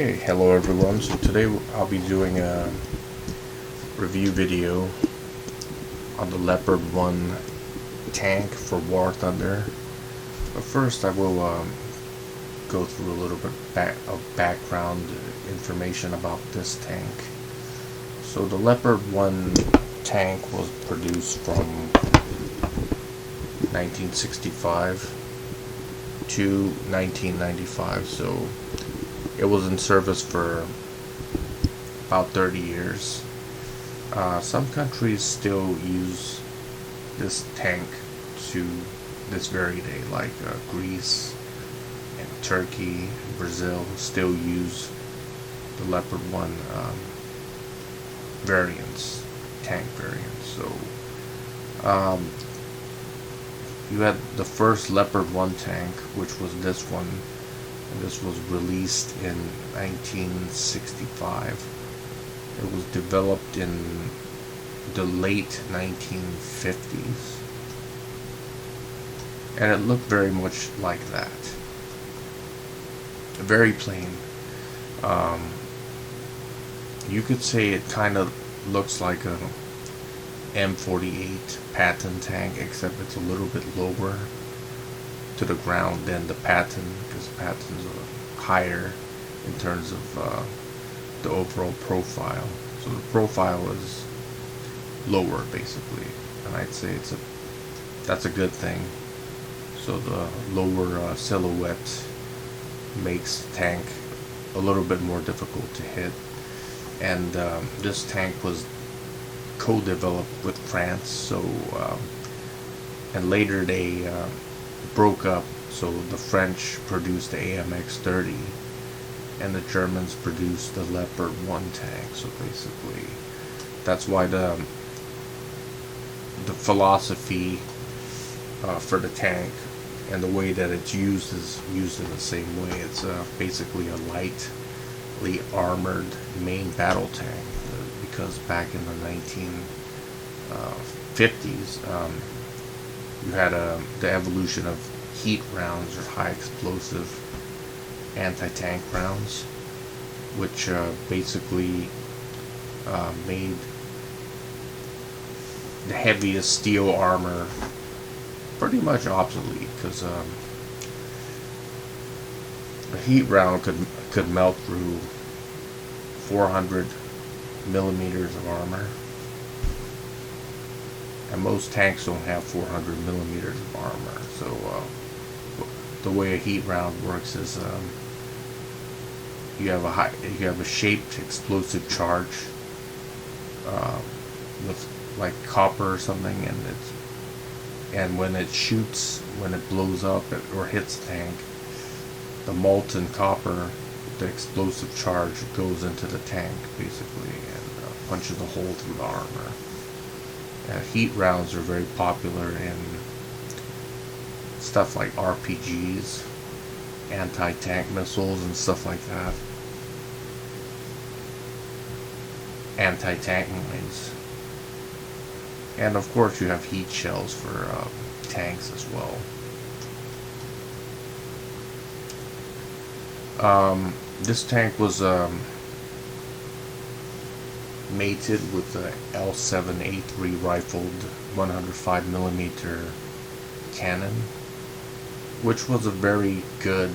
Okay, hello everyone. So today I'll be doing a review video on the Leopard 1 tank for War Thunder. But first I will go through a little bit of background information about this tank. So the Leopard 1 tank was produced from 1965 to 1995, so it was in service for about 30 years. Some countries still use this tank to this very day, like Greece and Turkey, Brazil still use the Leopard 1 variants, tank variants. So you had the first Leopard 1 tank, which was this one. And this was released in 1965. It was developed in the late 1950s. And it looked very much like that. Very plain. You could say it kind of looks like a M48 Patton tank, except it's a little bit lower to the ground than the Patton, because Pattons are higher in terms of the overall profile. So the profile is lower basically, and I'd say that's a good thing. So the lower silhouette makes the tank a little bit more difficult to hit. And this tank was co-developed with France, so and later they broke up, so the French produced the AMX-30 and the Germans produced the Leopard 1 tank. So basically that's why the philosophy for the tank and the way that it's used is used in the same way. It's basically a lightly armored main battle tank, because back in the 1950s you had the evolution of heat rounds, or high explosive anti-tank rounds, which basically made the heaviest steel armor pretty much obsolete, because a heat round could melt through 400 millimeters of armor. And most tanks don't have 400 millimeters of armor. So the way a heat round works is you have a shaped explosive charge with like copper or something, and when it shoots, when it blows up or hits the tank, the molten copper, the explosive charge, goes into the tank basically and punches a hole through the armor. Heat rounds are very popular in stuff like RPGs, anti-tank missiles and stuff like that, anti-tank mines, and of course you have heat shells for tanks as well. This tank was mated with the L7A3 rifled 105mm cannon, which was a very good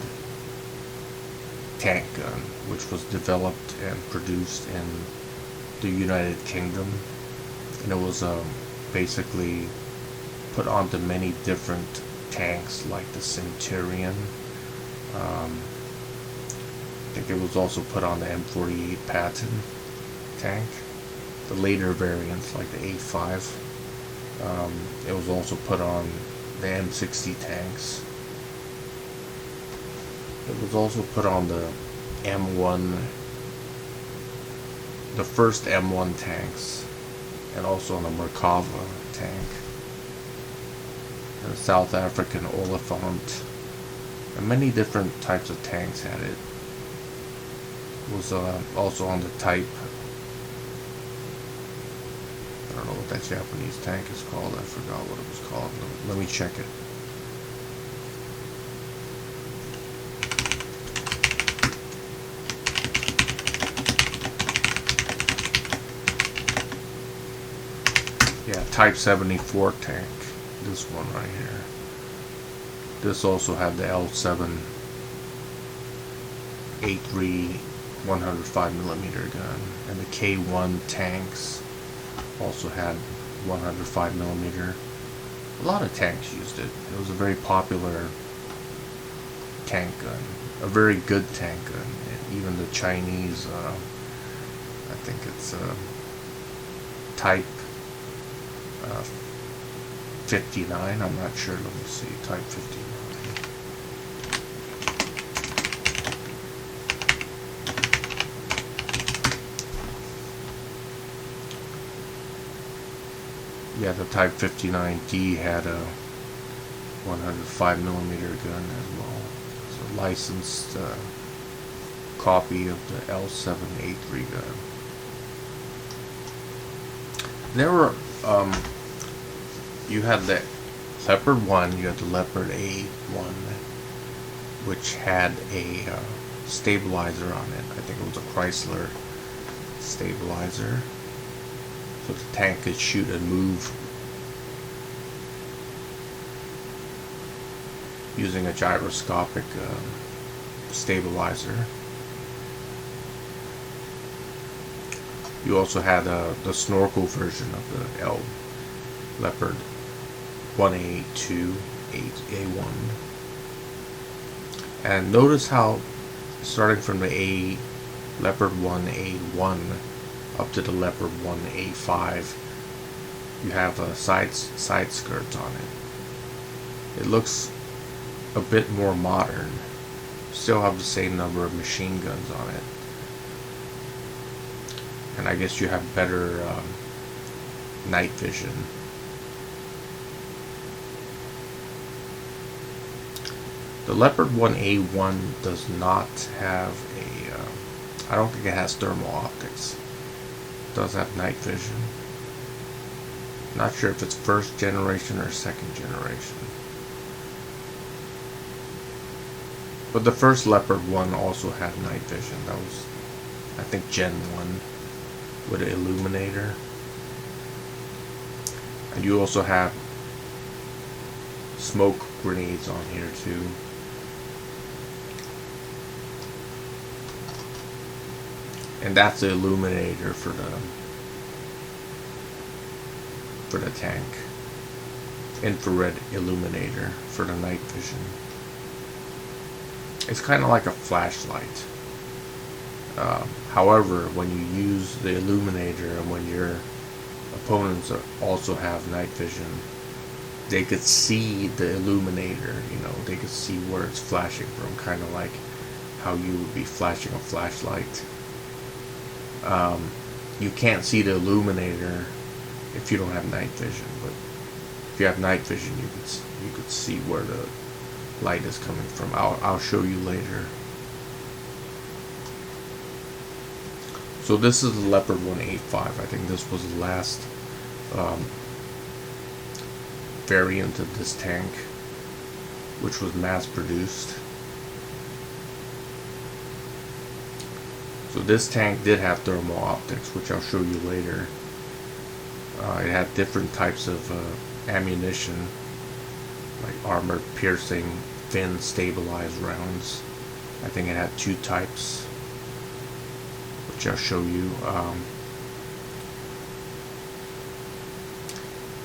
tank gun, which was developed and produced in the United Kingdom, and it was basically put onto many different tanks like the Centurion. I think it was also put on the M48 Patton tank, the later variants like the A5. It was also put on the M60 tanks. It was also put on the M1, the first M1 tanks, and also on the Merkava tank. And the South African Oliphant, and many different types of tanks had it. It was also on the type, I don't know what that Japanese tank is called, I forgot what it was called. Let me check it. Type 74 tank, this one right here. This also had the L7A3 105mm gun, and the K1 tanks also had 105mm. A lot of tanks used it. It was a very popular tank gun, a very good tank gun. And even the Chinese, I think it's Type 59. I'm not sure. Let me see. Type 59. Yeah, the Type 59D had a 105mm gun as well. It's a licensed copy of the L7A3 gun. There were, you had the Leopard 1, you had the Leopard A1, which had a stabilizer on it. I think it was a Chrysler stabilizer. So the tank could shoot and move using a gyroscopic stabilizer. You also had the snorkel version of the Leopard 1A2, 8A1. And notice how, starting from the Leopard 1A1 up to the Leopard 1A5, you have side skirts on it. It looks a bit more modern. Still have the same number of machine guns on it. And I guess you have better night vision. The Leopard 1A1 does not have a, I don't think it has thermal optics. It does have night vision. Not sure if it's first generation or second generation. But the first Leopard 1 also had night vision. That was, I think, Gen 1 with an illuminator. And you also have smoke grenades on here too. And that's the illuminator for the tank. Infrared illuminator for the night vision. It's kind of like a flashlight. However, when you use the illuminator and when your opponents also have night vision, they could see the illuminator, you know, they could see where it's flashing from, kind of like how you would be flashing a flashlight. You can't see the illuminator if you don't have night vision, but if you have night vision, you could see where the light is coming from. I'll show you later. So this is the Leopard 185. I think this was the last variant of this tank, which was mass produced. So this tank did have thermal optics, which I'll show you later. It had different types of ammunition, like armor piercing, thin stabilized rounds. I think it had 2 types, which I'll show you.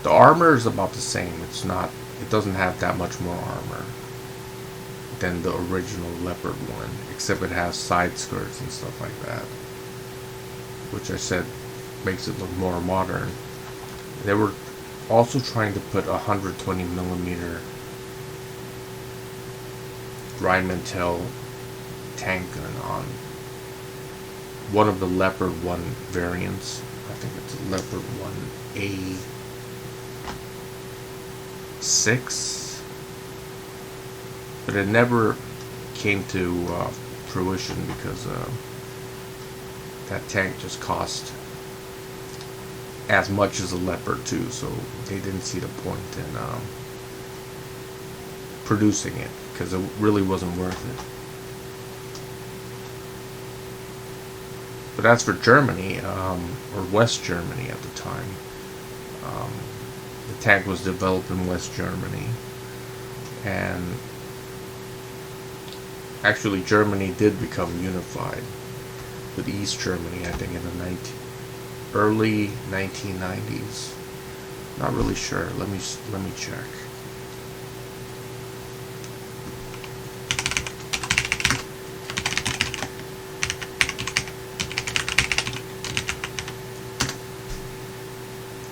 The armor is about the same. It doesn't have that much more armor than the original Leopard 1, except it has side skirts and stuff like that, which I said makes it look more modern. They were also trying to put a 120mm Rheinmetall tank gun on one of the Leopard 1 variants. I think it's a Leopard 1A6, but it never came to fruition because that tank just cost as much as a Leopard 2, so they didn't see the point in producing it because it really wasn't worth it. But as for Germany, or West Germany at the time, The tank was developed in West Germany, and actually Germany did become unified with East Germany, I think, in the early 1990s. Not really sure. Let me check.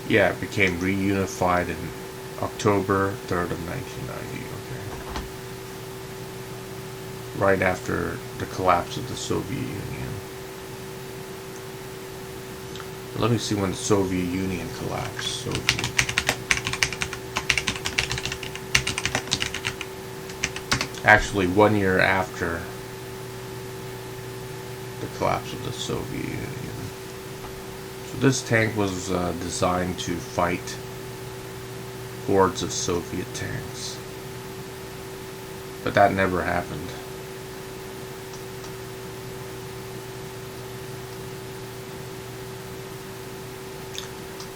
Yeah, it became reunified in October 3rd of 1990. Okay. Right after the collapse of the Soviet Union. Let me see when the Soviet Union collapsed. Actually, 1 year after the collapse of the Soviet Union. So this tank was designed to fight hordes of Soviet tanks. But that never happened.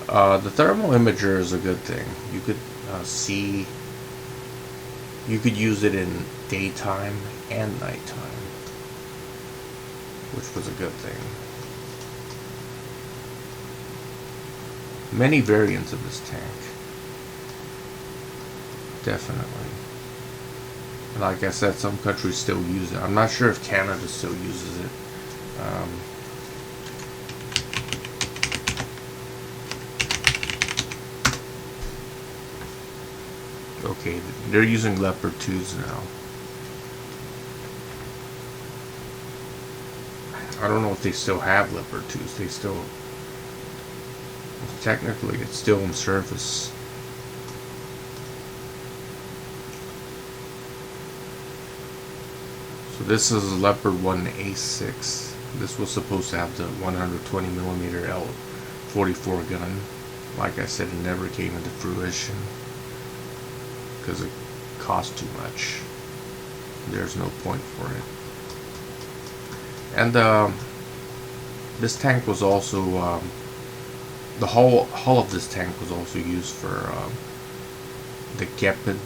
The thermal imager is a good thing. You could see, you could use it in daytime and nighttime, which was a good thing. Many variants of this tank, definitely. And like I said, some countries still use it. I'm not sure if Canada still uses it. Okay, they're using Leopard 2s now. I don't know if they still have Leopard 2s. They still... Technically, it's still in service. So this is Leopard 1A6. This was supposed to have the 120mm L44 gun. Like I said, it never came into fruition because it cost too much. There's no point for it. And this tank was also the hull of this tank was also used for the Gepard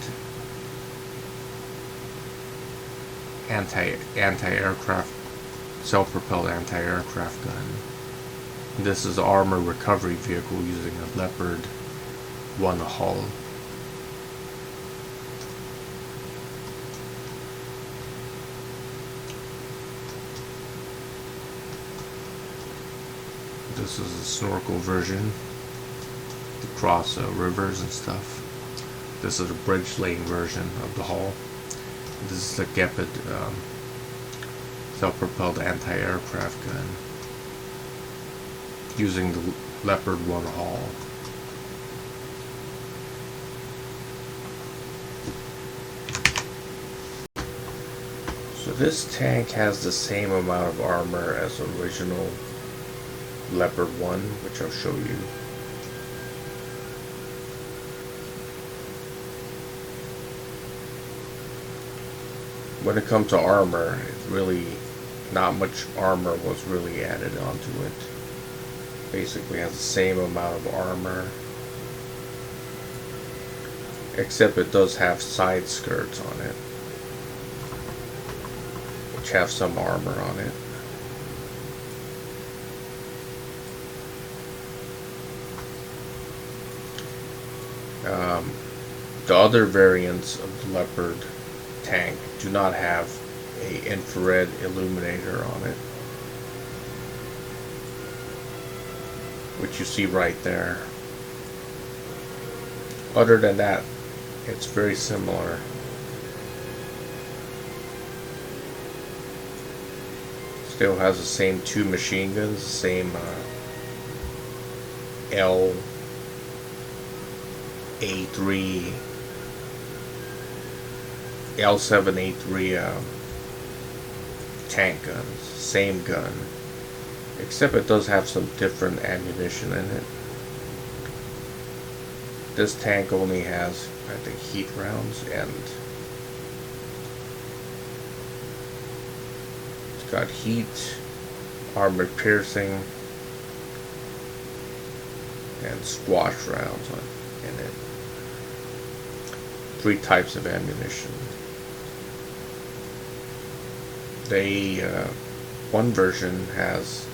anti-aircraft, self-propelled anti-aircraft gun. This is an armor recovery vehicle using a Leopard 1 hull. This is a snorkel version to cross rivers and stuff. This is a bridge lane version of the hull. This is the Gepard self-propelled anti-aircraft gun using the Leopard 1 hull. So this tank has the same amount of armor as the original Leopard 1, which I'll show you. When it comes to armor, it's really not much armor was really added onto it. Basically has the same amount of armor, except it does have side skirts on it, which have some armor on it. The other variants of the Leopard tank do not have a infrared illuminator on it, which you see right there. Other than that, it's very similar. Still has the same 2 machine guns, the same L7A3 tank guns, same gun, except it does have some different ammunition in it. This tank only has, I think, heat rounds, and it's got heat, armor piercing, and squash rounds in it. 3 types of ammunition. They one version has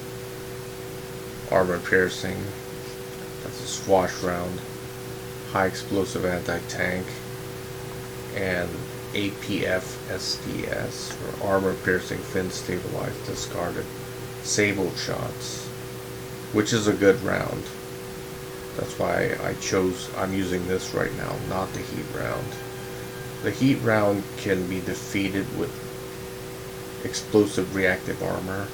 armor piercing, that's a swash round, high explosive anti-tank, and APF SDS, or armor piercing fin stabilized discarded sable shots, which is a good round. That's why I'm using this right now, not the heat round. The heat round can be defeated with explosive reactive armor,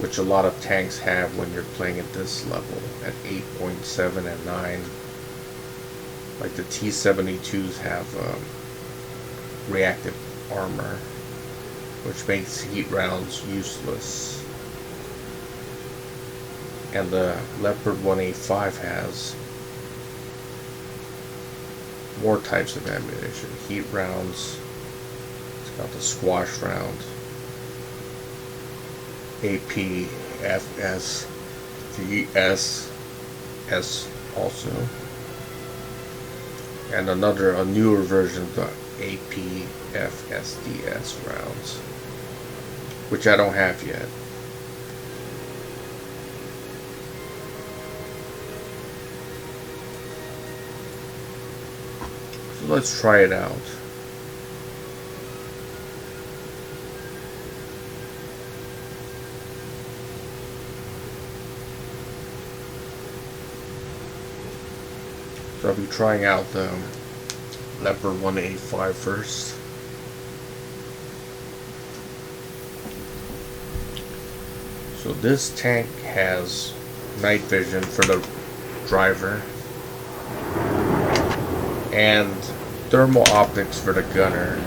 which a lot of tanks have when you're playing at this level, at 8.7 and 9. Like the T-72s have reactive armor, which makes heat rounds useless. And the Leopard 1A5 has more types of ammunition. Heat rounds, it's got the squash round, APFS, S also, and a newer version of the APFSDS rounds, which I don't have yet. So let's try it out. So I'll be trying out the Leopard 1A5 first. So this tank has night vision for the driver and thermal optics for the gunner,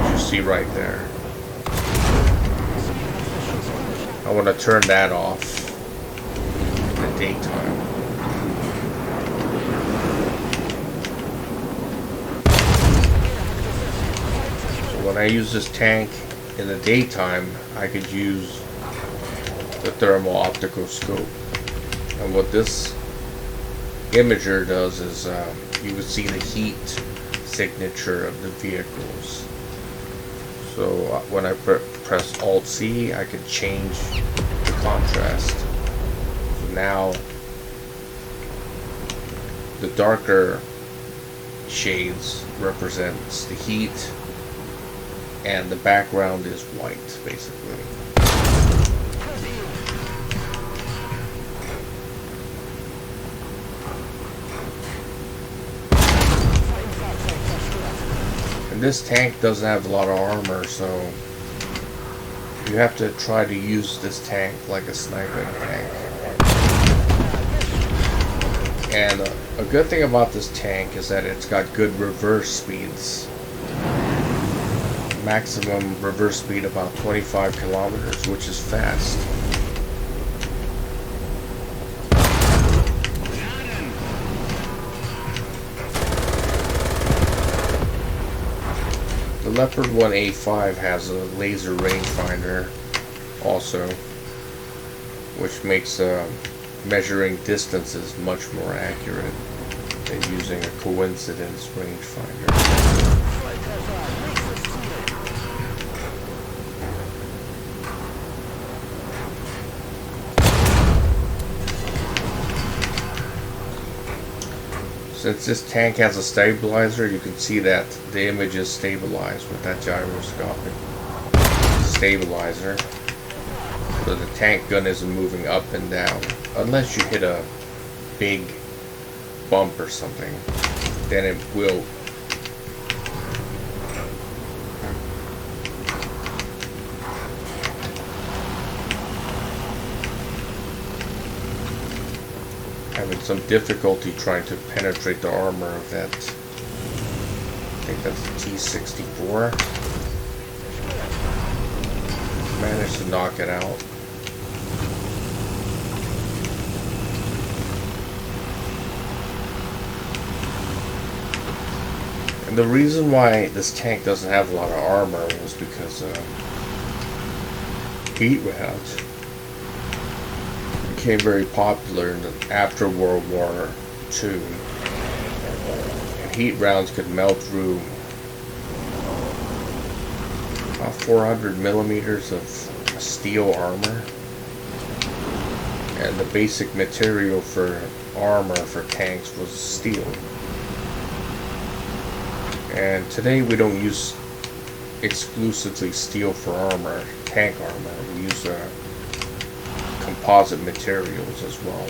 as you see right there. I want to turn that off in the daytime. When I use this tank in the daytime, I could use the thermal optical scope. And what this imager does is you would see the heat signature of the vehicles. So when I press Alt-C, I could change the contrast. So now the darker shades represents the heat, and the background is white, basically. And this tank doesn't have a lot of armor, so you have to try to use this tank like a sniping tank. And a good thing about this tank is that it's got good reverse speeds. Maximum reverse speed about 25 kilometers, which is fast. The Leopard 1A5 has a laser rangefinder also, which makes measuring distances much more accurate than using a coincidence rangefinder. Since this tank has a stabilizer, you can see that the image is stabilized with that gyroscopic stabilizer. So the tank gun isn't moving up and down. Unless you hit a big bump or something, then it will. Having some difficulty trying to penetrate the armor of that. I think that's the T-64. Managed to knock it out. And the reason why this tank doesn't have a lot of armor was because heat rounds became very popular after World War II. heat rounds could melt through about 400 millimeters of steel armor. And the basic material for armor for tanks was steel. And today we don't use exclusively steel for armor, tank armor. We use composite materials as well.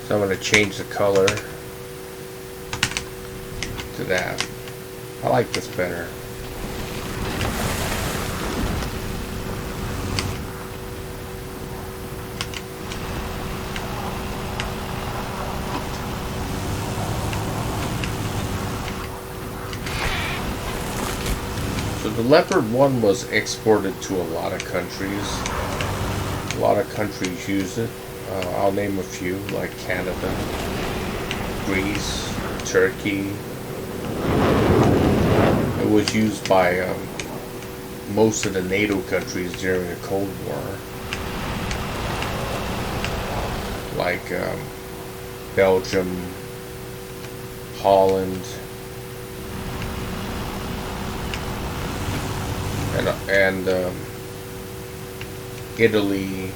So I'm going to change the color to that. I like this better. So the Leopard 1 was exported to a lot of countries. A lot of countries use it. I'll name a few, like Canada, Greece, Turkey. It was used by most of the NATO countries during the Cold War, like Belgium, Holland, and Italy,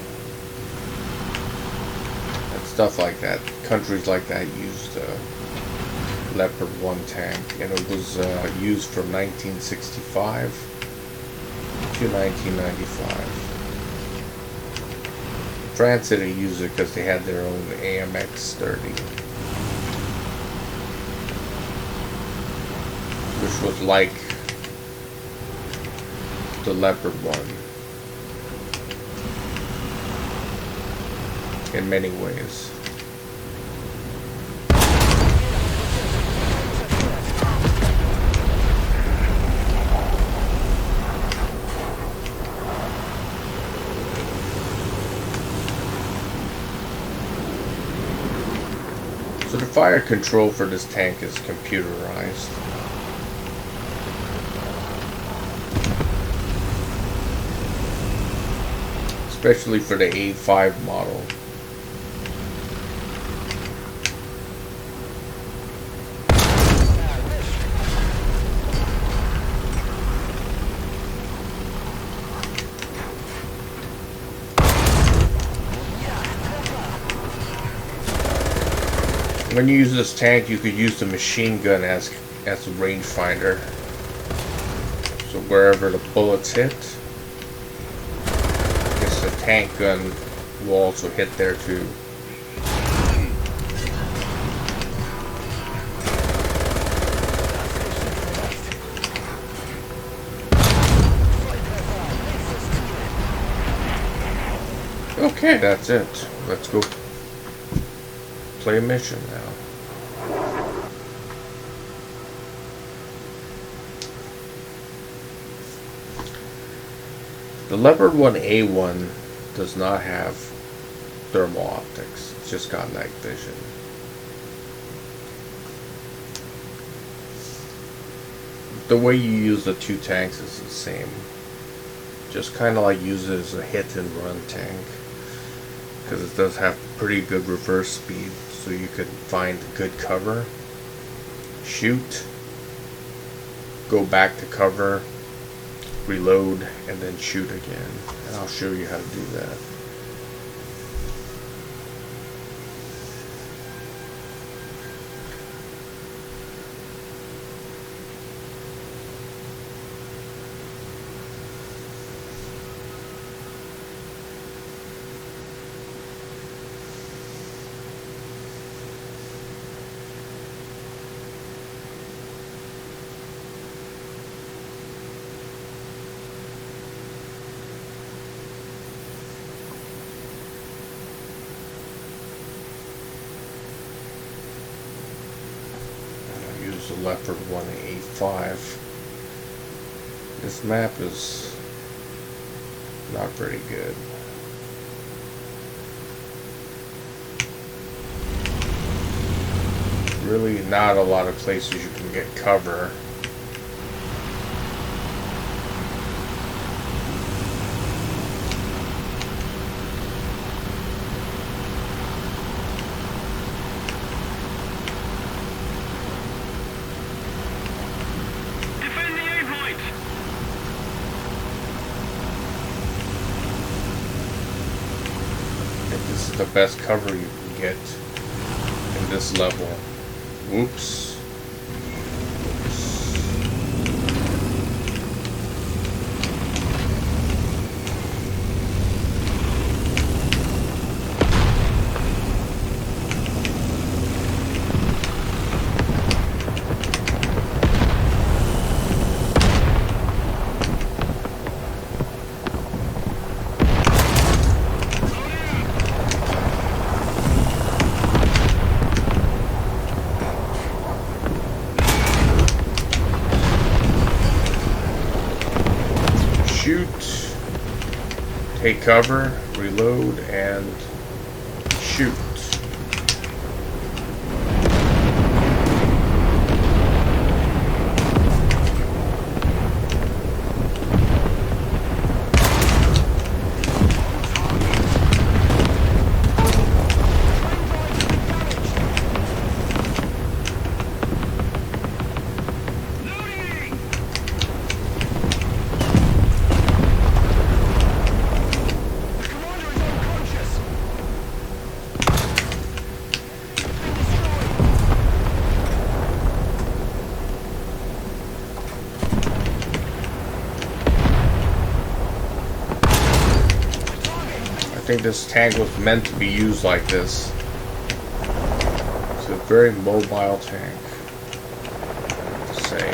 and stuff like that. Countries like that used Leopard 1 tank, and it was used from 1965 to 1995. France didn't use it because they had their own AMX-30, which was like the Leopard 1 in many ways. So the fire control for this tank is computerized. Especially for the A5 model. When you use this tank, you could use the machine gun as a rangefinder. So wherever the bullets hit, I guess the tank gun will also hit there too. Okay, that's it. Let's go play a mission now. The Leopard 1A1 does not have thermal optics. It's just got night vision. The way you use the two tanks is the same. Just kind of like use it as a hit and run tank, because it does have pretty good reverse speed, so you could find good cover, shoot, go back to cover, reload, and then shoot again. And I'll show you how to do that. The Leopard 1A5. This map is not very good. Really not a lot of places you can get cover. this is the best cover you can get in this level. Whoops. Take cover, reload, and shoot. I think this tank was meant to be used like this. It's a very mobile tank, I have to say.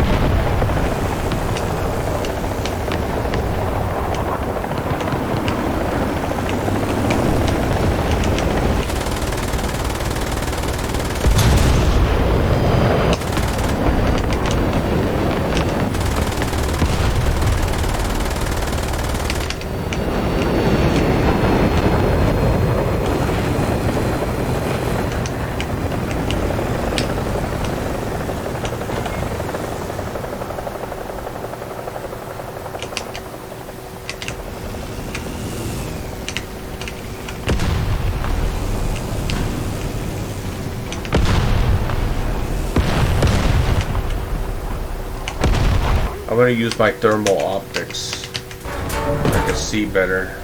I'm going to use my thermal optics so I can see better.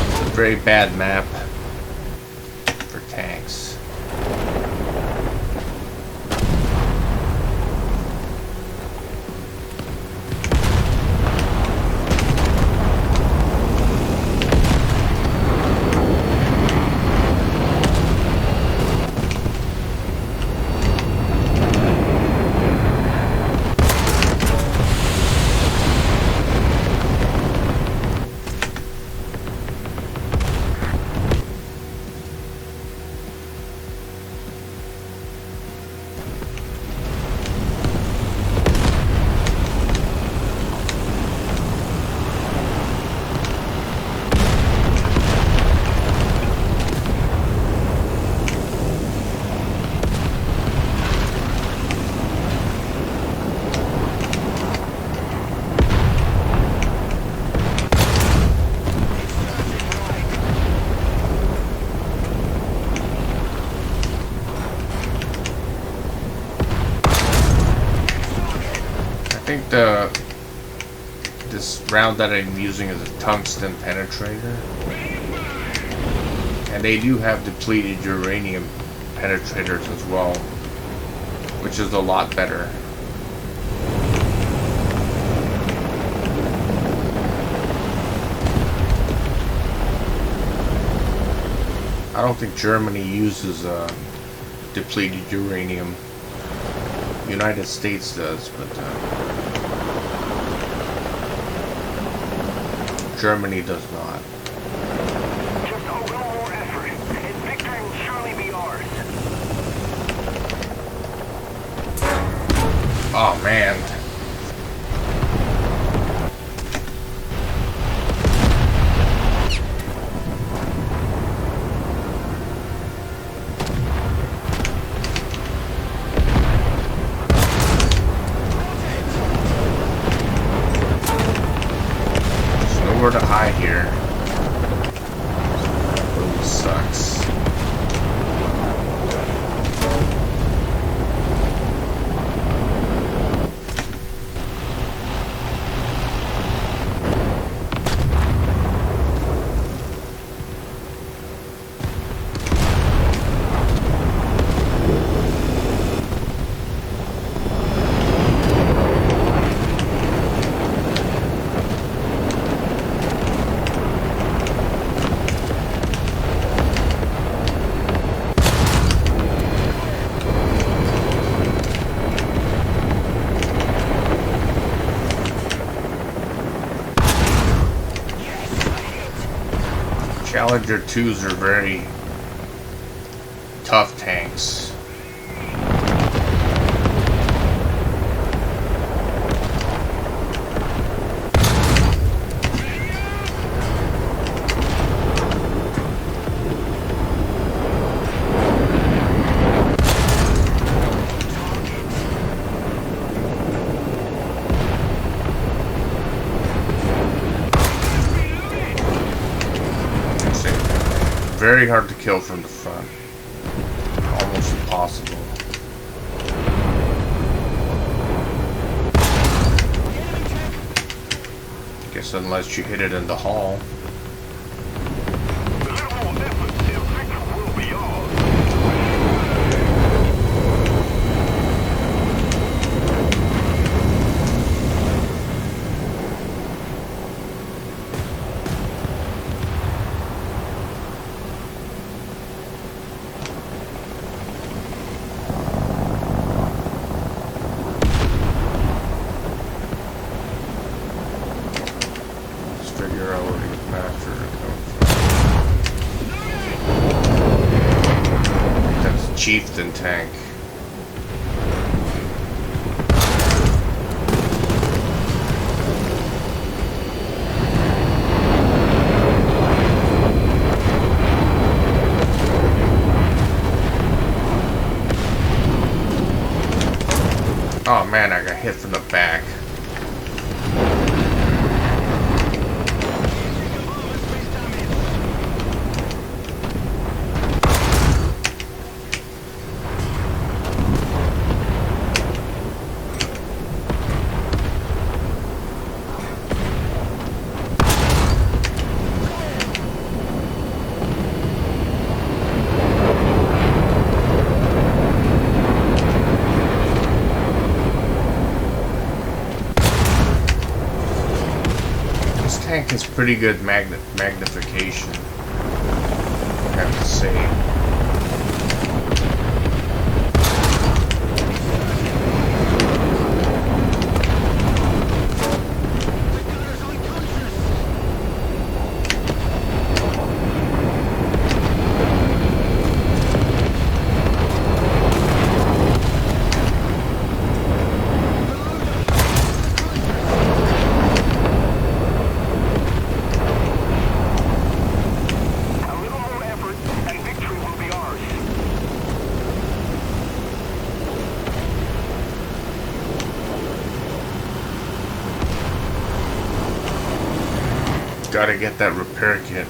It's a very bad map for tanks. I think this round that I'm using is a tungsten penetrator, and they do have depleted uranium penetrators as well, which is a lot better. I don't think Germany uses depleted uranium. United States does, but Germany does not. Just a little more effort, and victory will surely be ours. Oh man. To hide here. Really sucks. Challenger 2s are very tough tanks. Very hard to kill from the front. Almost impossible. Guess unless you hit it in the hull. Chieftain tank. Oh man, I got hit from the back. Tank has pretty good magnification, I have to say. Gotta get that repair kit.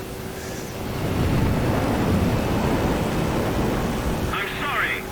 I'm sorry.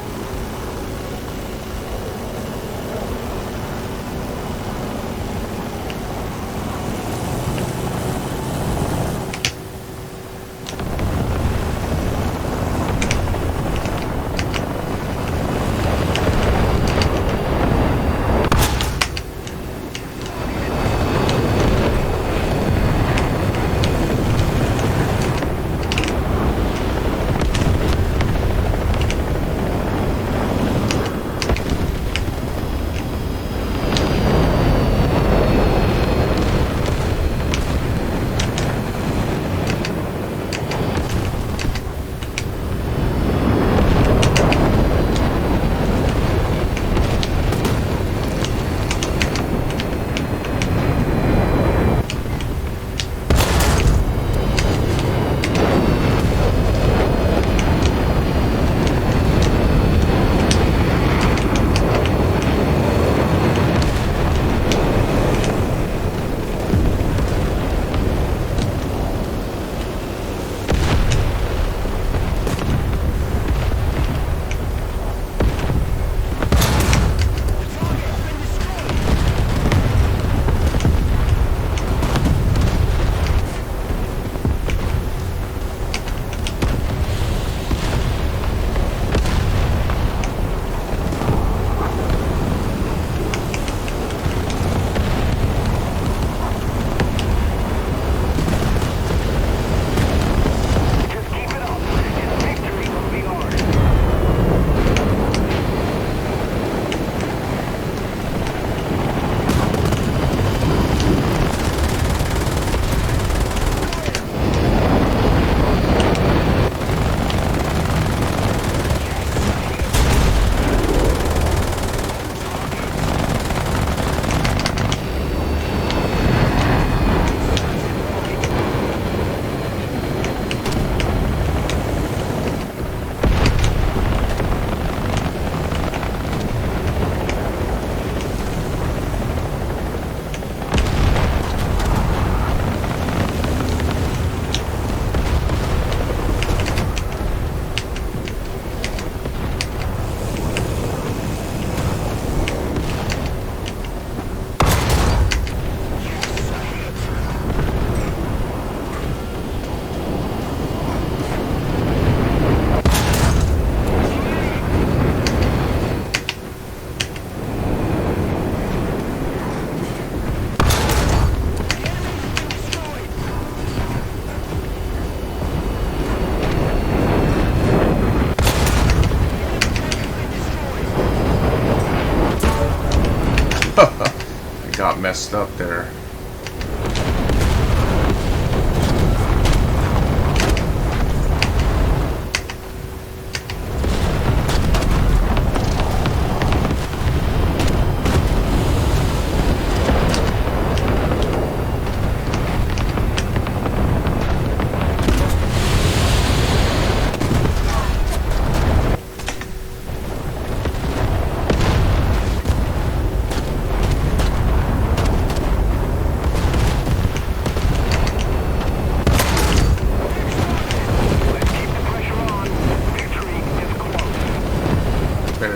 got messed up there.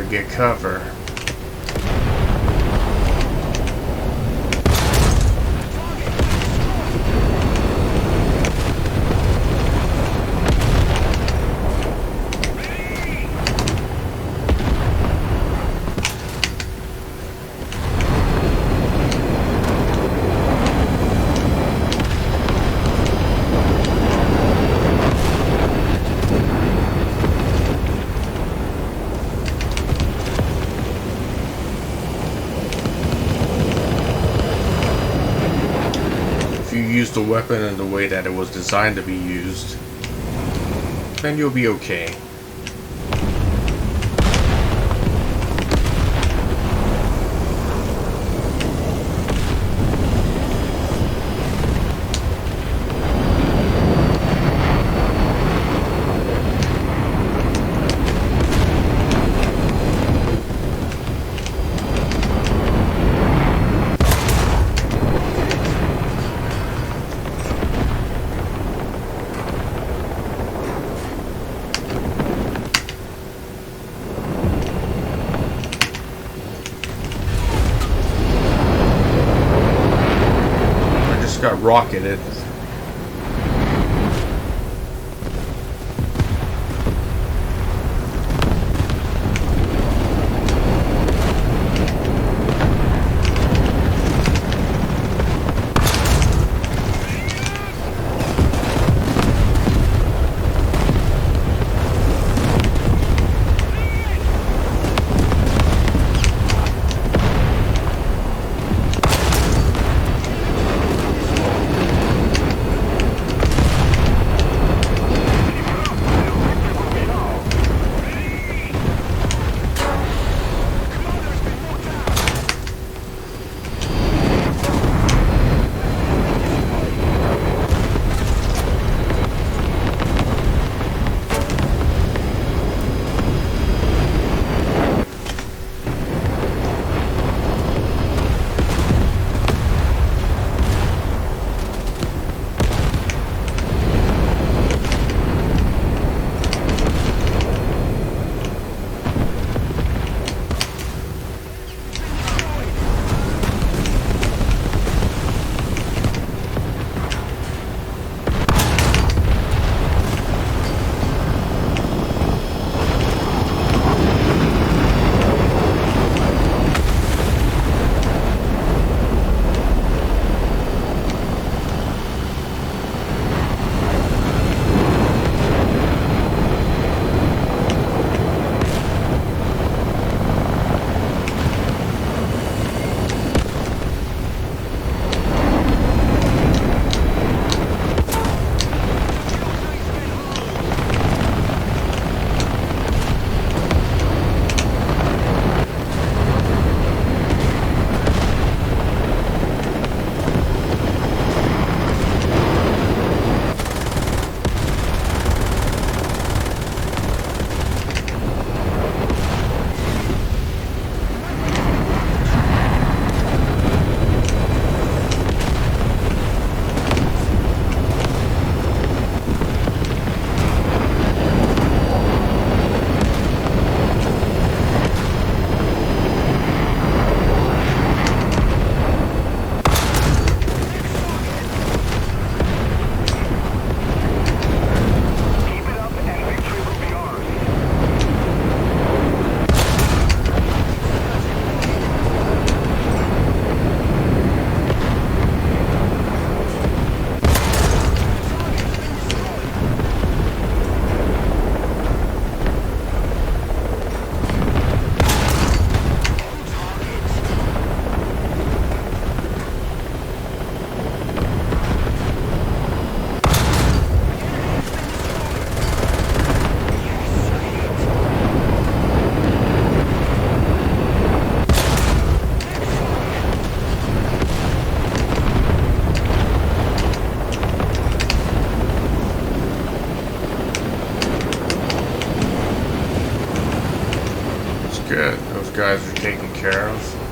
Get cover. Use the weapon in the way that it was designed to be used, then you'll be okay. Got rocketed. Those guys are taken care of.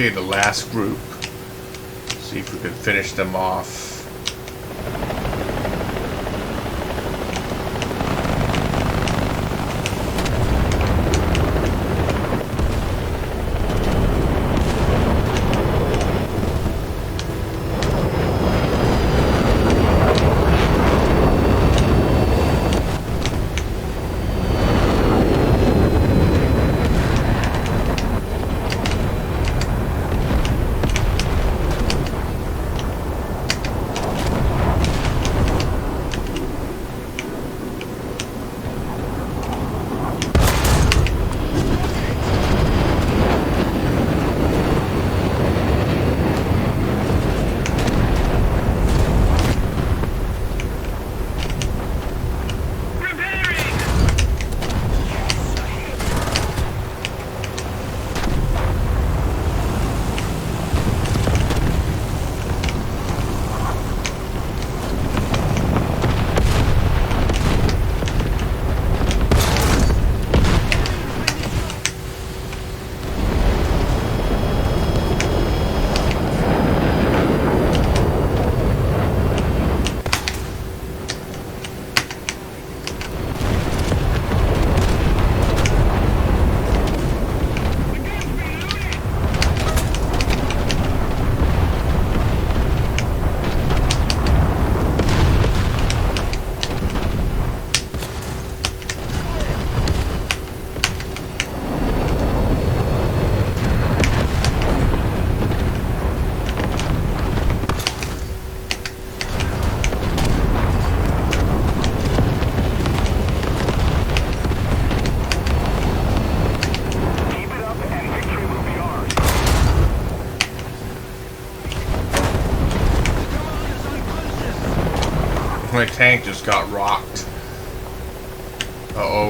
Okay, the last group. See if we can finish them off. My tank just got rocked. Uh-oh.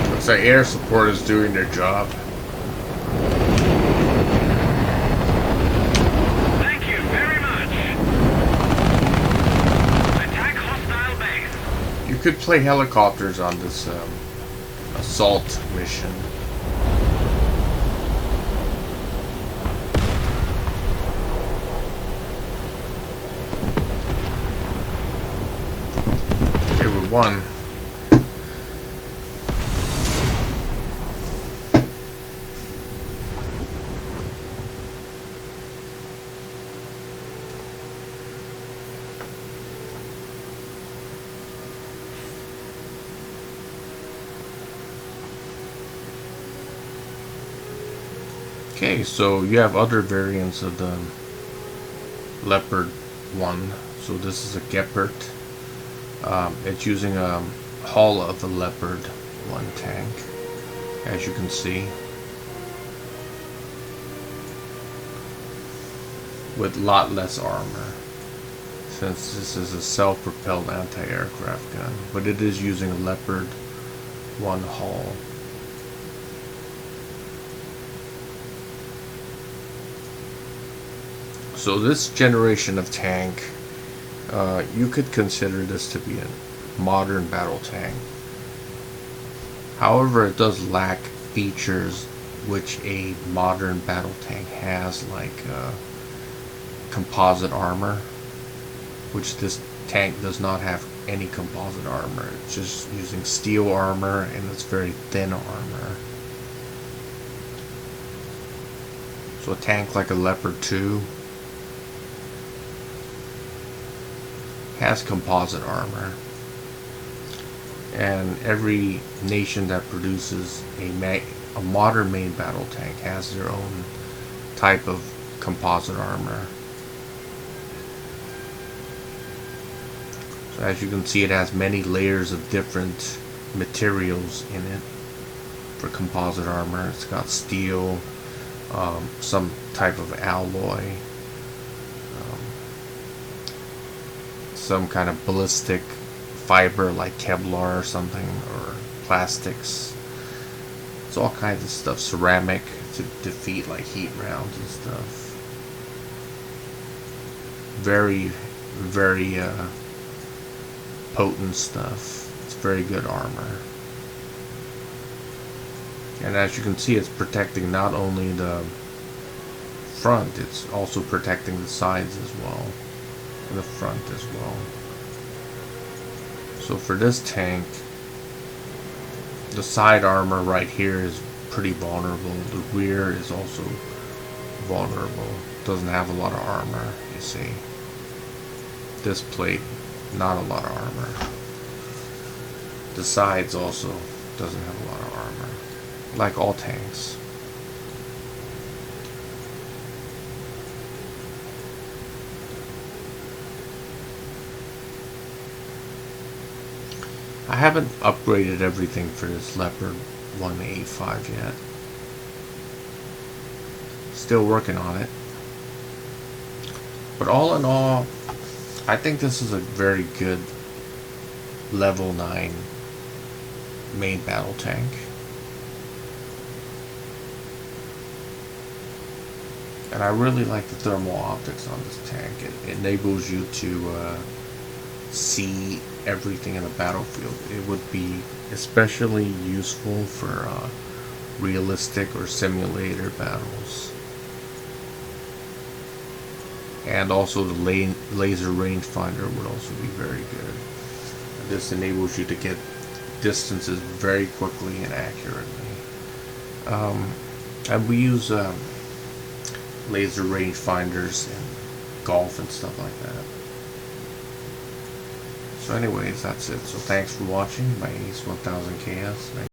Looks like air support is doing their job. Thank you very much. Attack hostile base. You could play helicopters on this assault mission. Okay, we won. Okay, so you have other variants of the Leopard 1. So this is a Gepard. It's using a hull of the Leopard 1 tank, as you can see, with a lot less armor, since this is a self-propelled anti-aircraft gun, but it is using a Leopard 1 hull. So this generation of tank, you could consider this to be a modern battle tank. However, it does lack features which a modern battle tank has, like composite armor, which this tank does not have any composite armor. It's just using steel armor, and it's very thin armor. So a tank like a Leopard 2 has composite armor, and every nation that produces a modern main battle tank has their own type of composite armor. So as you can see, it has many layers of different materials in it for composite armor. It's got steel, some type of alloy, some kind of ballistic fiber like Kevlar or something, or plastics. It's all kinds of stuff, ceramic to defeat like heat rounds and stuff. very, very potent stuff. It's very good armor. And as you can see, it's protecting not only the front, it's also protecting the sides as well, and the front as well. So for this tank, the side armor right here is pretty vulnerable. The rear is also vulnerable. Doesn't have a lot of armor, you see. This plate, not a lot of armor. The sides also doesn't have a lot of armor, like all tanks. I haven't upgraded everything for this Leopard 185 yet. Still working on it. But all in all, I think this is a very good level 9 main battle tank. And I really like the thermal optics on this tank. It enables you to see everything in the battlefield. It would be especially useful for realistic or simulator battles. And also the laser rangefinder would also be very good. This enables you to get distances very quickly and accurately. And we use laser rangefinders in golf and stuff like that. So anyways, that's it. So thanks for watching my Ace 1000 KS.